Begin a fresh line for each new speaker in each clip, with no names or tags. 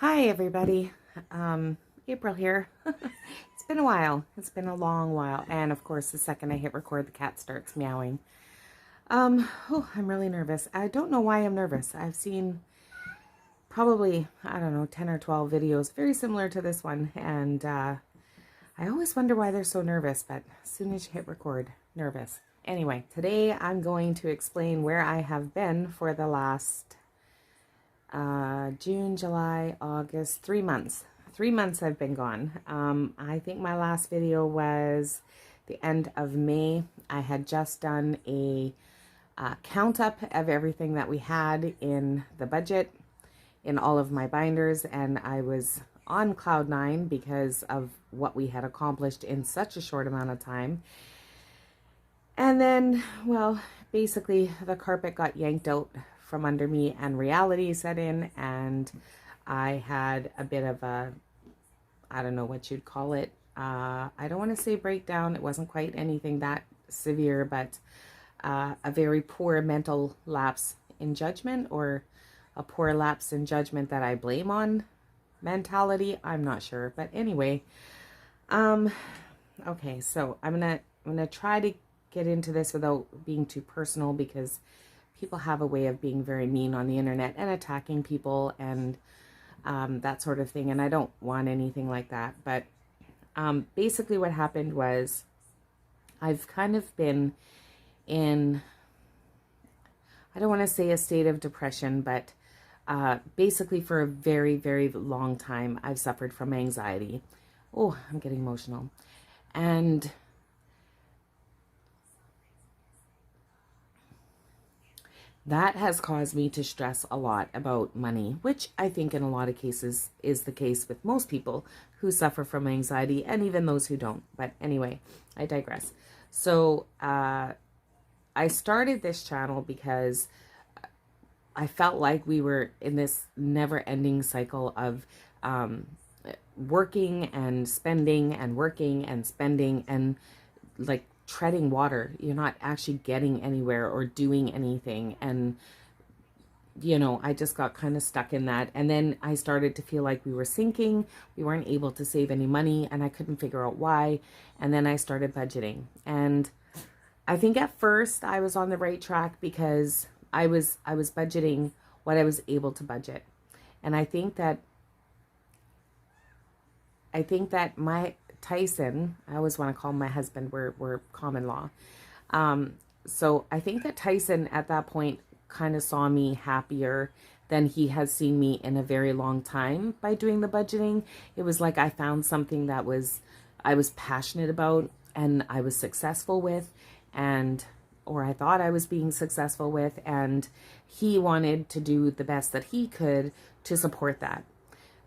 Hi everybody, April here. It's been a while. It's been a long while. And of course, the second I hit record, the cat starts meowing. I'm really nervous. I don't know why I'm nervous. I've seen probably, I don't know, 10 or 12 videos very similar to this one. And I always wonder why they're so nervous, but as soon as you hit record, nervous. Anyway, today I'm going to explain where I have been for the last June, July, August, 3 months. 3 months I've been gone. I think my last video was the end of May. I had just done a count up of everything that we had in the budget in all of my binders, and I was on cloud nine because of what we had accomplished in such a short amount of time. And then, well, basically the carpet got yanked out from under me and reality set in, and I had a bit of a, I don't know what you'd call it. I don't want to say breakdown. It wasn't quite anything that severe, but a very poor mental lapse in judgment, or a poor lapse in judgment that I blame on mentality. I'm not sure. But anyway, okay, so I'm gonna try to get into this without being too personal, because people have a way of being very mean on the internet and attacking people and that sort of thing. And I don't want anything like that. But basically what happened was I've kind of been in, I don't want to say a state of depression, but basically for a very, very long time, I've suffered from anxiety. Oh, I'm getting emotional. And that has caused me to stress a lot about money, which I think in a lot of cases is the case with most people who suffer from anxiety, and even those who don't. But anyway, I digress. So I started this channel because I felt like we were in this never-ending cycle of working and spending and working and spending, and like treading water. You're not actually getting anywhere or doing anything. And you know, I just got kind of stuck in that. And then I started to feel like we were sinking. We weren't able to save any money, and I couldn't figure out why. And then I started budgeting. And I think at first I was on the right track because I was budgeting what I was able to budget. And I think that my Tyson, I always want to call my husband, we're common law. So I think that Tyson at that point kind of saw me happier than he has seen me in a very long time by doing the budgeting. It was like I found something that I was passionate about and I was successful with, or I thought I was being successful with, and he wanted to do the best that he could to support that.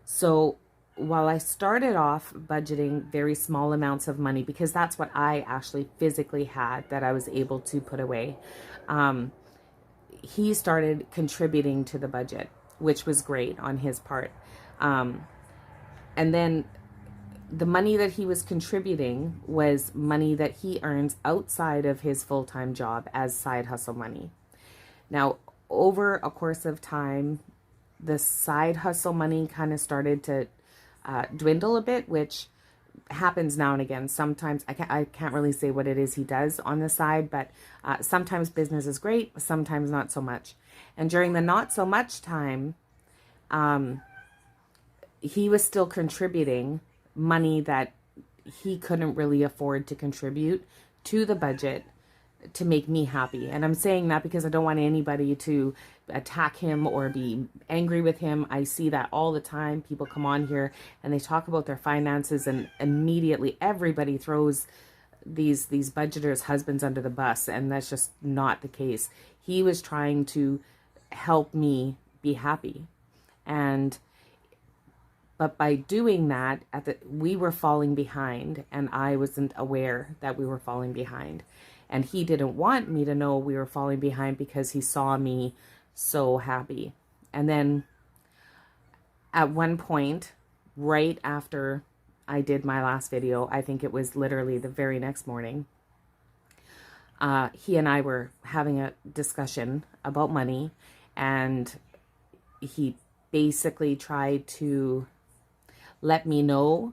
So while I started off budgeting very small amounts of money, because that's what I actually physically had that I was able to put away, he started contributing to the budget, which was great on his part. And then the money that he was contributing was money that he earns outside of his full-time job as side hustle money. Now, over a course of time, the side hustle money kind of started to dwindle a bit, which happens now and again. Sometimes I can't really say what it is he does on the side, but sometimes business is great, sometimes not so much. And during the not so much time, he was still contributing money that he couldn't really afford to contribute to the budget to make me happy. And I'm saying that because I don't want anybody to attack him or be angry with him. I see that all the time. People come on here and they talk about their finances, and immediately everybody throws these budgeters' husbands under the bus, and that's just not the case. He was trying to help me be happy, but by doing that, we were falling behind, and I wasn't aware that we were falling behind. And he didn't want me to know we were falling behind because he saw me so happy. And then at one point, right after I did my last video, I think it was literally the very next morning, he and I were having a discussion about money, and he basically tried to let me know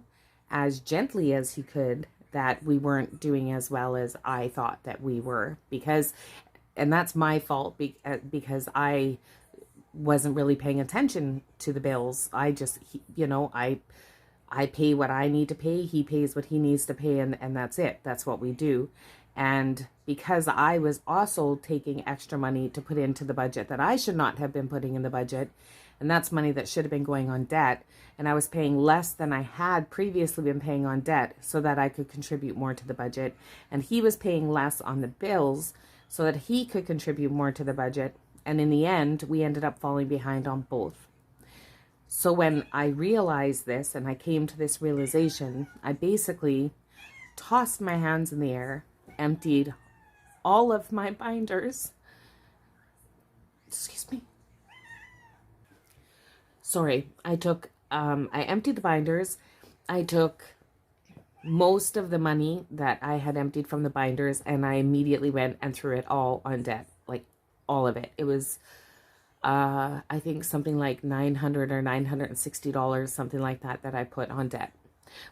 as gently as he could that we weren't doing as well as I thought that we were, and that's my fault, because I wasn't really paying attention to the bills. I just, I pay what I need to pay. He pays what he needs to pay. And that's it. That's what we do. And because I was also taking extra money to put into the budget that I should not have been putting in the budget, and that's money that should have been going on debt, and I was paying less than I had previously been paying on debt so that I could contribute more to the budget. And he was paying less on the bills so that he could contribute more to the budget. And in the end, we ended up falling behind on both. So when I realized this and I came to this realization, I basically tossed my hands in the air, emptied all of my binders. Excuse me. Sorry, I emptied the binders. I took most of the money that I had emptied from the binders, and I immediately went and threw it all on debt, like all of it. It was, I think something like $900 or $960, something like that, that I put on debt,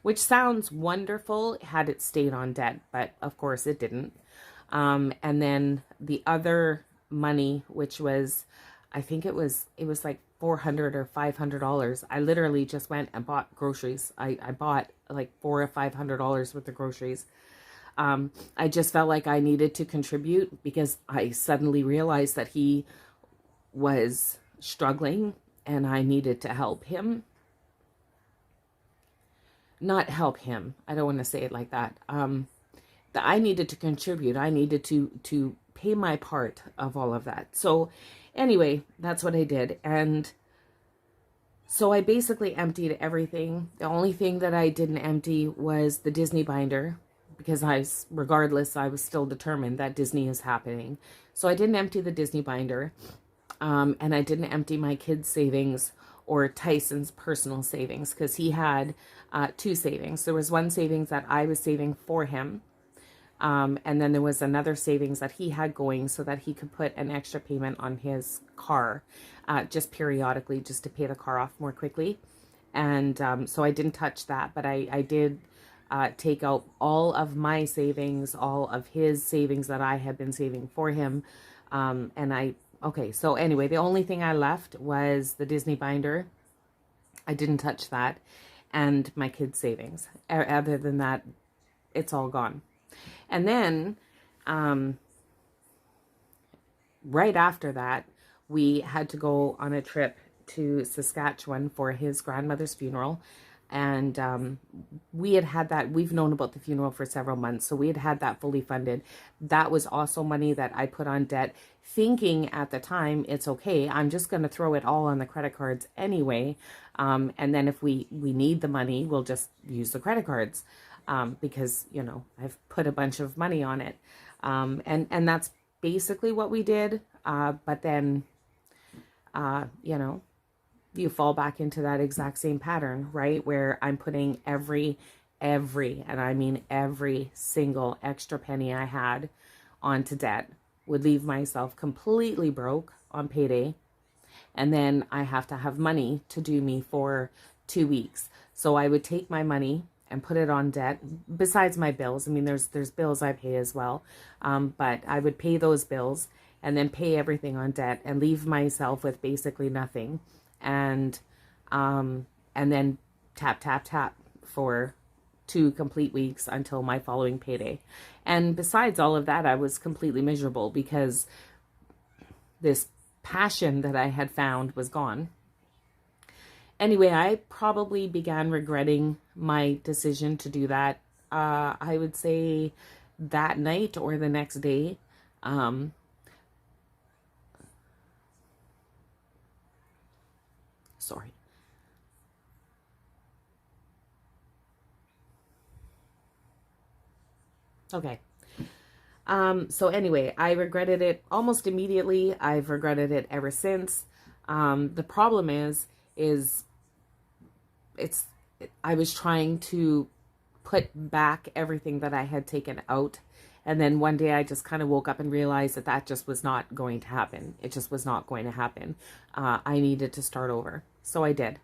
which sounds wonderful had it stayed on debt, but of course it didn't. And then the other money, which was, I think it was like $400 or $500. I literally just went and bought groceries. I bought like $400 or $500 worth of groceries. I just felt like I needed to contribute because I suddenly realized that he was struggling and I needed to help him. Not help him. I don't want to say it like that. That I needed to contribute. I needed to pay my part of all of that. So anyway, that's what I did. And so I basically emptied everything. The only thing that I didn't empty was the Disney binder, because regardless, I was still determined that Disney is happening. So I didn't empty the Disney binder. And I didn't empty my kids' savings or Tyson's personal savings, because he had two savings. There was one savings that I was saving for him. And then there was another savings that he had going so that he could put an extra payment on his car, just periodically, just to pay the car off more quickly. And so I didn't touch that, but I did take out all of my savings, all of his savings that I had been saving for him. Okay, so anyway, the only thing I left was the Disney binder. I didn't touch that. And my kids' savings. Other than that, it's all gone. And then, right after that, we had to go on a trip to Saskatchewan for his grandmother's funeral. And we've known about the funeral for several months, so we had that fully funded. That was also money that I put on debt, thinking at the time, it's okay, I'm just going to throw it all on the credit cards anyway, and then if we need the money, we'll just use the credit cards, because, I've put a bunch of money on it, and that's basically what we did, but then, you fall back into that exact same pattern, right? Where I'm putting every, and I mean every single extra penny I had onto debt, would leave myself completely broke on payday. And then I have to have money to do me for 2 weeks. So I would take my money and put it on debt, besides my bills. I mean, there's bills I pay as well. But I would pay those bills and then pay everything on debt and leave myself with basically nothing. And then tap for 2 complete weeks until my following payday. And besides all of that, I was completely miserable because this passion that I had found was gone. Anyway, I probably began regretting my decision to do that. I would say that night or the next day. Sorry. Okay. So anyway, I regretted it almost immediately. I've regretted it ever since. The problem is I was trying to put back everything that I had taken out And then one day I just kind of woke up and realized that that just was not going to happen. It just was not going to happen. I needed to start over. So I did.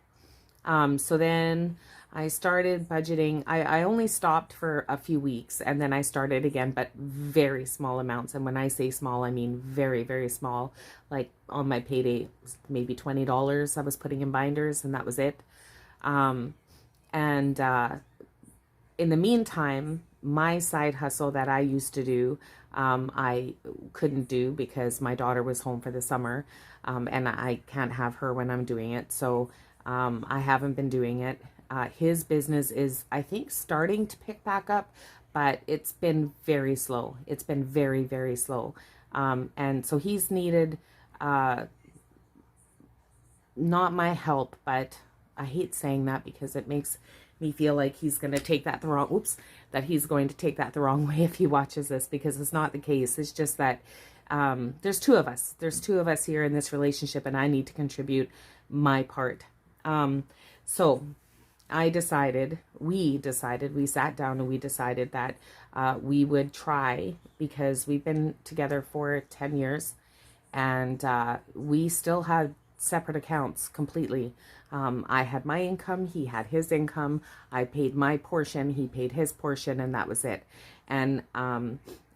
So then I started budgeting. I only stopped for a few weeks and then I started again, but very small amounts. And when I say small, I mean very, very small. Like on my payday, maybe $20 I was putting in binders and that was it. In the meantime, my side hustle that I used to do, I couldn't do because my daughter was home for the summer, and I can't have her when I'm doing it. So I haven't been doing it. His business is, I think, starting to pick back up, but it's been very slow. It's been very, very slow. And so he's needed not my help, but I hate saying that because it makes me feel like he's going to take that the wrong, that he's going to take that the wrong way if he watches this, because it's not the case. It's just that there's two of us. There's two of us here in this relationship and I need to contribute my part. So we sat down and we decided that we would try, because we've been together for 10 years and we still had separate accounts completely. I had my income, he had his income, I paid my portion, he paid his portion, and that was it. And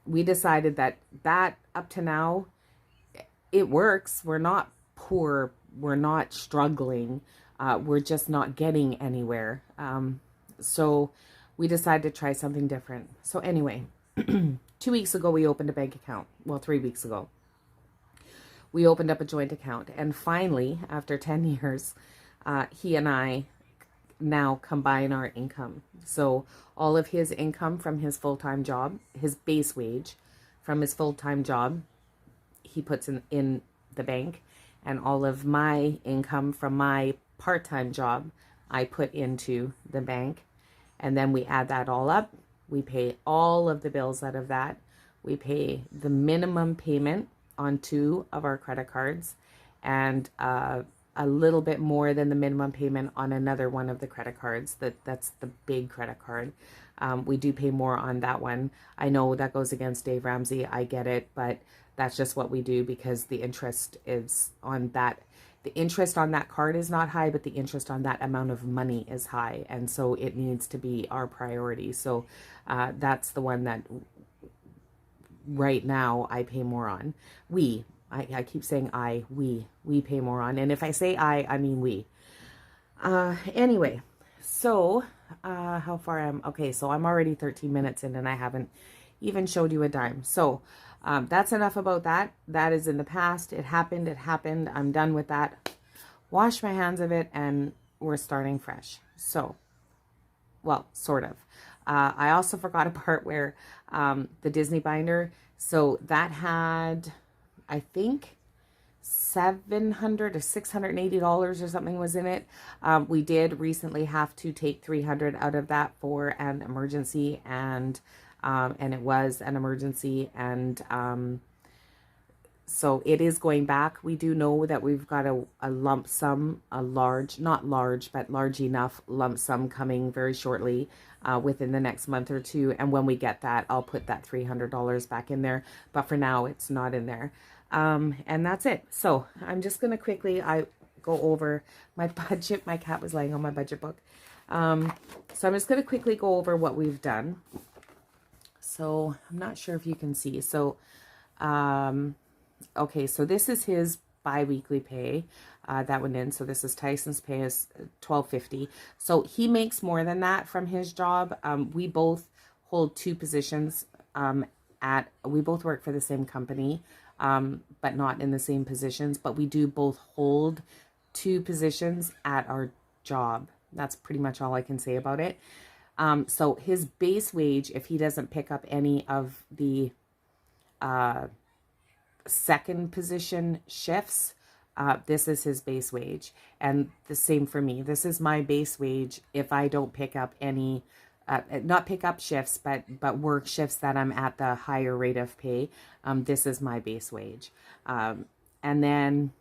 we decided that up to now, it works. We're not poor, we're not struggling, we're just not getting anywhere. So we decided to try something different. So anyway, 2 weeks ago we opened a bank account. Well, 3 weeks ago. We opened up a joint account, and finally, after 10 years, he and I now combine our income. So all of his income from his full-time job, his base wage from his full-time job, he puts in the bank, and all of my income from my part-time job, I put into the bank. And then we add that all up. We pay all of the bills out of that. We pay the minimum payment on 2 of our credit cards, and a little bit more than the minimum payment on another one of the credit cards. That's the big credit card. We do pay more on that one. I know that goes against Dave Ramsey. I get it, but that's just what we do because the interest is on that. The interest on that card is not high, but the interest on that amount of money is high. And so it needs to be our priority. So that's the one that right now I pay more on. I keep saying we pay more on. And if I say I mean we. Anyway, so how far am I? Okay, so I'm already 13 minutes in and I haven't even showed you a dime. So that's enough about that. That is in the past. It happened. I'm done with that. Wash my hands of it and we're starting fresh. So, well, sort of. I also forgot a part where the Disney binder, so that had, I think, $700 or $680 or something was in it. We did recently have to take $300 out of that for an emergency, and it was an emergency, and so it is going back. We do know that we've got a lump sum, a large, not large, but large enough lump sum coming very shortly within the next month or two. And when we get that, I'll put that $300 back in there. But for now, it's not in there. And that's it. So I'm just going to quickly, go over my budget. My cat was laying on my budget book. So I'm just going to quickly go over what we've done. So I'm not sure if you can see. So, okay, so this is his bi-weekly pay that went in. So this is Tyson's pay is $12.50. So he makes more than that from his job. We both hold 2 positions we both work for the same company, but not in the same positions. But we do both hold 2 positions at our job. That's pretty much all I can say about it. So his base wage, if he doesn't pick up any of the second position shifts, this is his base wage. And the same for me. This is my base wage if I don't pick up any, not pick up shifts, but work shifts that I'm at the higher rate of pay. This is my base wage. And then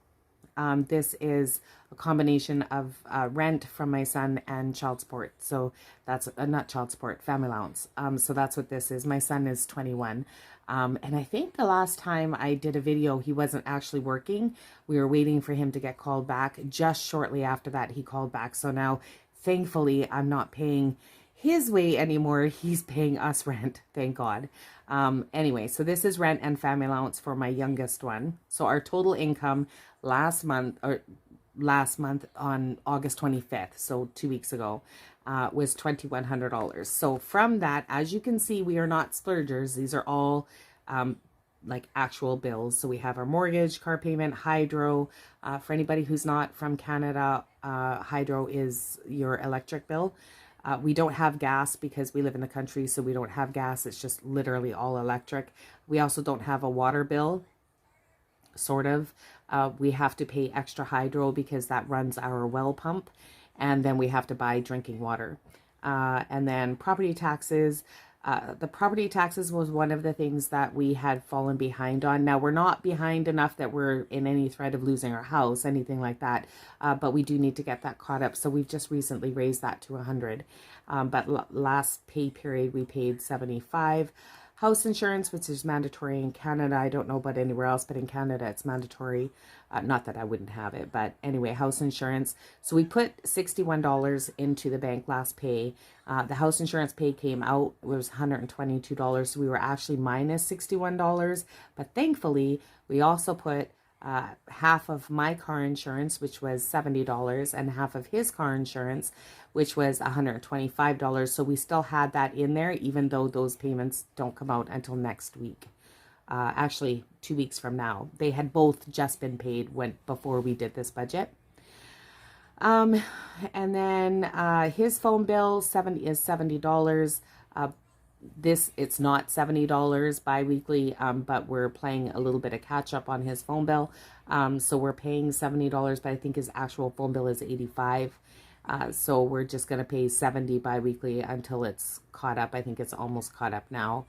This is a combination of rent from my son and child support. So that's not child support, family allowance. So that's what this is. My son is 21. And I think the last time I did a video, he wasn't actually working. We were waiting for him to get called back. Just shortly after that, he called back. So now, thankfully, I'm not paying his way anymore. He's paying us rent, thank God. Anyway, so this is rent and family allowance for my youngest one. So our total income last month on August 25th, so 2 weeks ago, was $2,100. So from that, as you can see, we are not splurgers. These are all like actual bills. So we have our mortgage, car payment, hydro. For anybody who's not from Canada, hydro is your electric bill. We don't have gas because we live in the country, so we don't have gas. It's just literally all electric. We also don't have a water bill, sort of. We have to pay extra hydro because that runs our well pump. And then we have to buy drinking water. And then property taxes. The property taxes was one of the things that we had fallen behind on. Now, we're not behind enough that we're in any threat of losing our house, anything like that. But we do need to get that caught up. So we've just recently raised that to 100. But last pay period, we paid 75. House insurance, which is mandatory in Canada. I don't know about anywhere else, but in Canada, it's mandatory. Not that I wouldn't have it, but anyway, house insurance. So we put $61 into the bank last pay. The house insurance pay came out, it was $122. So we were actually minus $61. But thankfully, we also put half of my car insurance, which was $70, and half of his car insurance, which was $125. So we still had that in there, even though those payments don't come out until next week. Actually, 2 weeks from now. They had both just been paid before we did this budget. And then his phone bill is $70. It's not $70 bi-weekly, but we're playing a little bit of catch up on his phone bill. So we're paying $70, but I think his actual phone bill is $85. So we're just going to pay $70 bi-weekly until it's caught up. I think it's almost caught up now.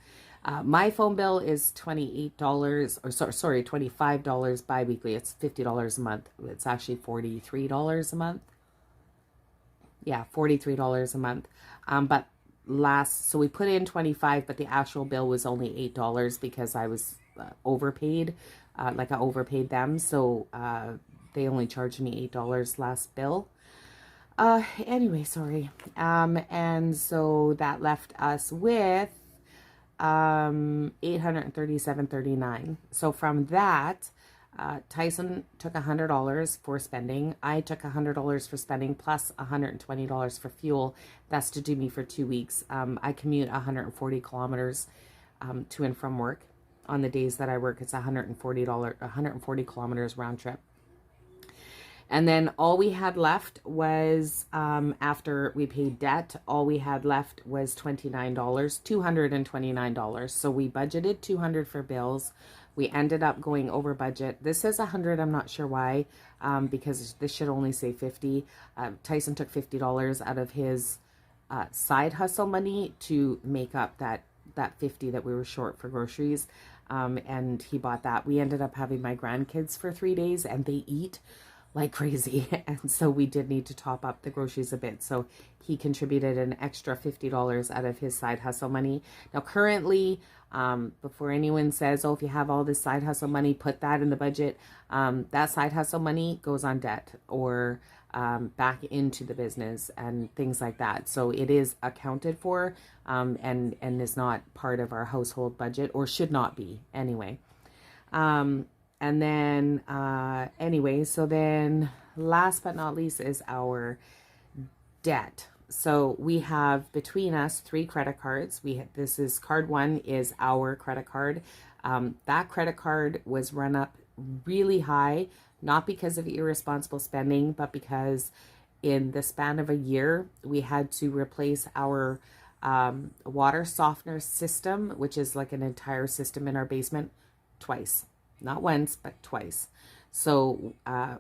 My phone bill is $28, or sorry, $25 bi-weekly. It's $50 a month. It's actually $43 a month. Yeah, $43 a month. But so we put in 25, but the actual bill was only $8 because I was overpaid. Like I overpaid them. So they only charged me $8 last bill. Anyway, sorry. And so that left us with $837.39. So from that, Tyson took $100 for spending. I took $100 for spending plus $120 for fuel. That's to do me for 2 weeks. I commute 140 kilometers to and from work. On the days that I work, it's $140 kilometers round trip. And then all we had left was, after we paid debt, all we had left was $229. So we budgeted $200 for bills. We ended up going over budget. This says $100. I'm not sure why, because this should only say $50. Tyson took $50 out of his side hustle money to make up that $50 that we were short for groceries. And he bought that. We ended up having my grandkids for 3 days, and they eat like crazy, and so we did need to top up the groceries a bit. So he contributed an extra $50 out of his side hustle money. Now currently, before anyone says, oh, if you have all this side hustle money, put that in the budget, that side hustle money goes on debt or back into the business and things like that. So it is accounted for, and is not part of our household budget, or should not be anyway. And then, anyway, so then last but not least is our debt. So we have between us 3 credit cards. This is card 1 is our credit card. That credit card was run up really high, not because of irresponsible spending, but because in the span of a year, we had to replace our water softener system, which is like an entire system in our basement, twice. Not once, but twice. So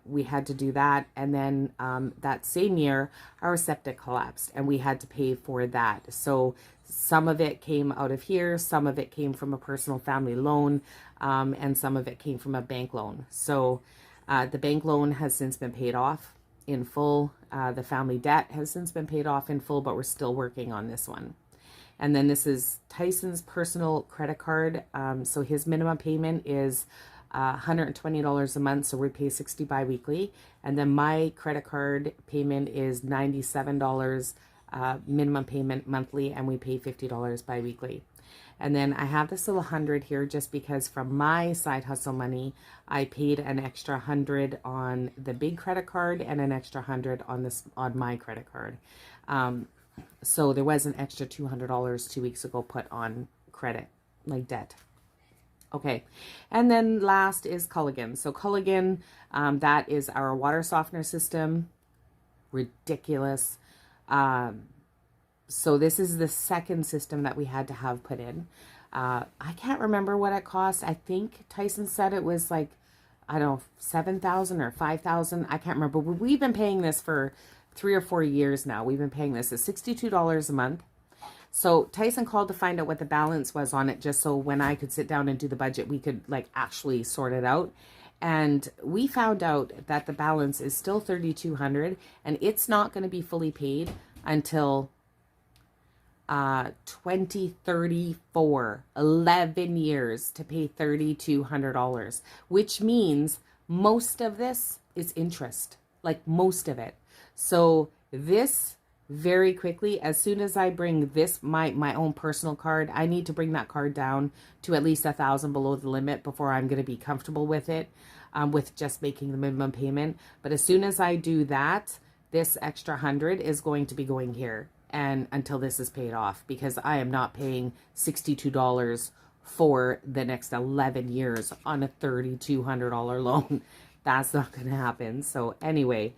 we had to do that. And then that same year, our septic collapsed and we had to pay for that. So some of it came out of here, some of it came from a personal family loan, and some of it came from a bank loan. So The bank loan has since been paid off in full. The family debt has since been paid off in full, but we're still working on this one. And then this is Tyson's personal credit card. So his minimum payment is $120 a month, so we pay $60 bi-weekly. And then my credit card payment is $97 minimum payment monthly, and we pay $50 bi-weekly. And then I have this little 100 here just because from my side hustle money, I paid an extra 100 on the big credit card and an extra 100 on my credit card. So there was an extra $200 2 weeks ago put on credit, like debt. Okay, and then last is Culligan. So Culligan, that is our water softener system. Ridiculous. So this is the second system that we had to have put in. I can't remember what it cost. I think Tyson said it was like, I don't know, $7,000 or $5,000. I can't remember. We've been paying this for 3 or 4 years now. We've been paying this at $62 a month. So Tyson called to find out what the balance was on it, just so when I could sit down and do the budget, we could like actually sort it out. And we found out that the balance is still $3,200, and it's not going to be fully paid until 2034. 11 years to pay $3,200, which means most of this is interest, like most of it. So this very quickly, as soon as I bring this, my own personal card, I need to bring that card down to at least 1,000 below the limit before I'm going to be comfortable with it, with just making the minimum payment. But as soon as I do that, this extra 100 is going to be going here, and until this is paid off, because I am not paying $62 for the next 11 years on a $3,200 loan. That's not going to happen. So anyway,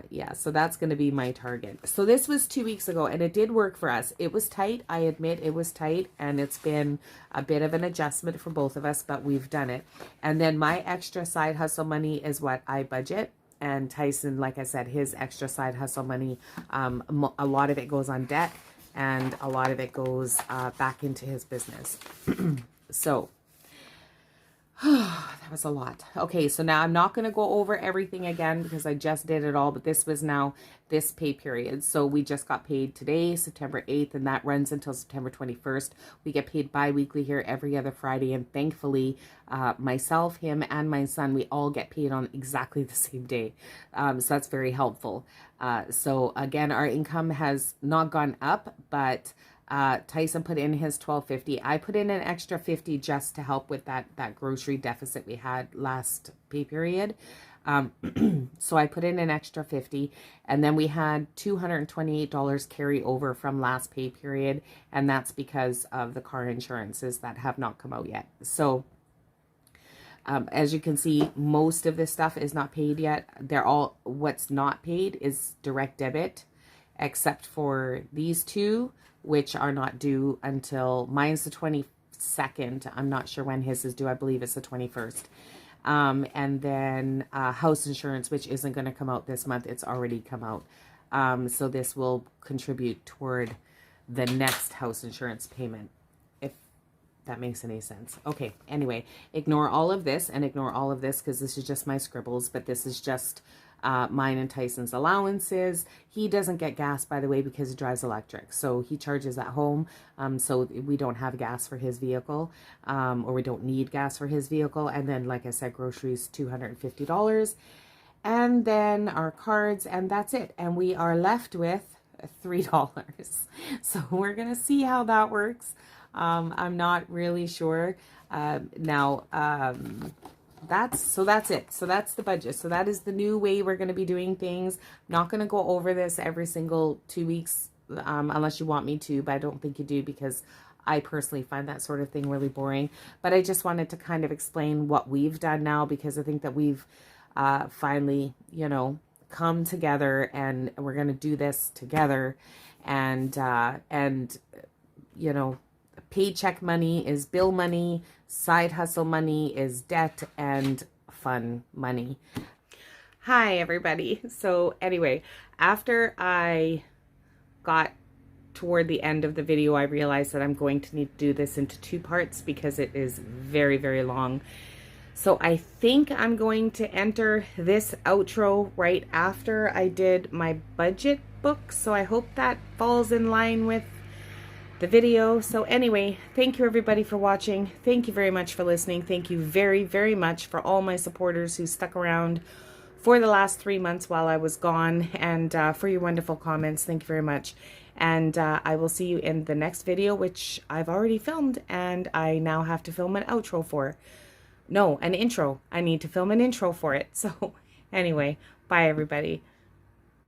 yeah, so that's going to be my target. So this was 2 weeks ago, and it did work for us. It was tight. I admit it was tight, and it's been a bit of an adjustment for both of us, but we've done it. And then my extra side hustle money is what I budget. And Tyson, like I said, his extra side hustle money, a lot of it goes on debt, and a lot of it goes back into his business. So that was a lot. Okay, so now I'm not going to go over everything again because I just did it all, but this was now this pay period. So we just got paid today, September 8th, and that runs until September 21st. We get paid bi-weekly here every other Friday, and thankfully, myself, him, and my son, we all get paid on exactly the same day. So that's very helpful. So again, our income has not gone up, but Tyson put in his $1,250. I put in an extra $50 just to help with that grocery deficit we had last pay period. So I put in an extra $50, and then we had $228 carry over from last pay period, and that's because of the car insurances that have not come out yet. So as you can see, most of this stuff is not paid yet. What's not paid is direct debit, except for these two, which are not due until, mine's the 22nd. I'm not sure when his is due. I believe it's the 21st. And then house insurance, which isn't going to come out this month. It's already come out. So this will contribute toward the next house insurance payment, if that makes any sense. Okay, anyway, ignore all of this and ignore all of this because this is just my scribbles, but this is just mine and Tyson's allowances. He doesn't get gas, by the way, because he drives electric. So he charges at home. So we don't have gas for his vehicle, or we don't need gas for his vehicle. And then, like I said, groceries, $250. And then our cards, and that's it. And we are left with $3. So we're going to see how that works. I'm not really sure. That's it. So that's the budget. So that is the new way we're going to be doing things. I'm not going to go over this every single 2 weeks, unless you want me to, but I don't think you do, because I personally find that sort of thing really boring. But I just wanted to kind of explain what we've done now, because I think that we've finally, come together, and we're going to do this together. And paycheck money is bill money, side hustle money is debt, and fun money. Hi, everybody. So anyway, after I got toward the end of the video, I realized that I'm going to need to do this into 2 parts because it is very, very long. So I think I'm going to enter this outro right after I did my budget book. So I hope that falls in line with the video. So anyway, thank you everybody for watching. Thank you very much for listening. Thank you very, very much for all my supporters who stuck around for the last 3 months while I was gone, and for your wonderful comments. Thank you very much. And I will see you in the next video, which I've already filmed, and I now have to film an outro for. No, an intro. I need to film an intro for it. So anyway, bye everybody.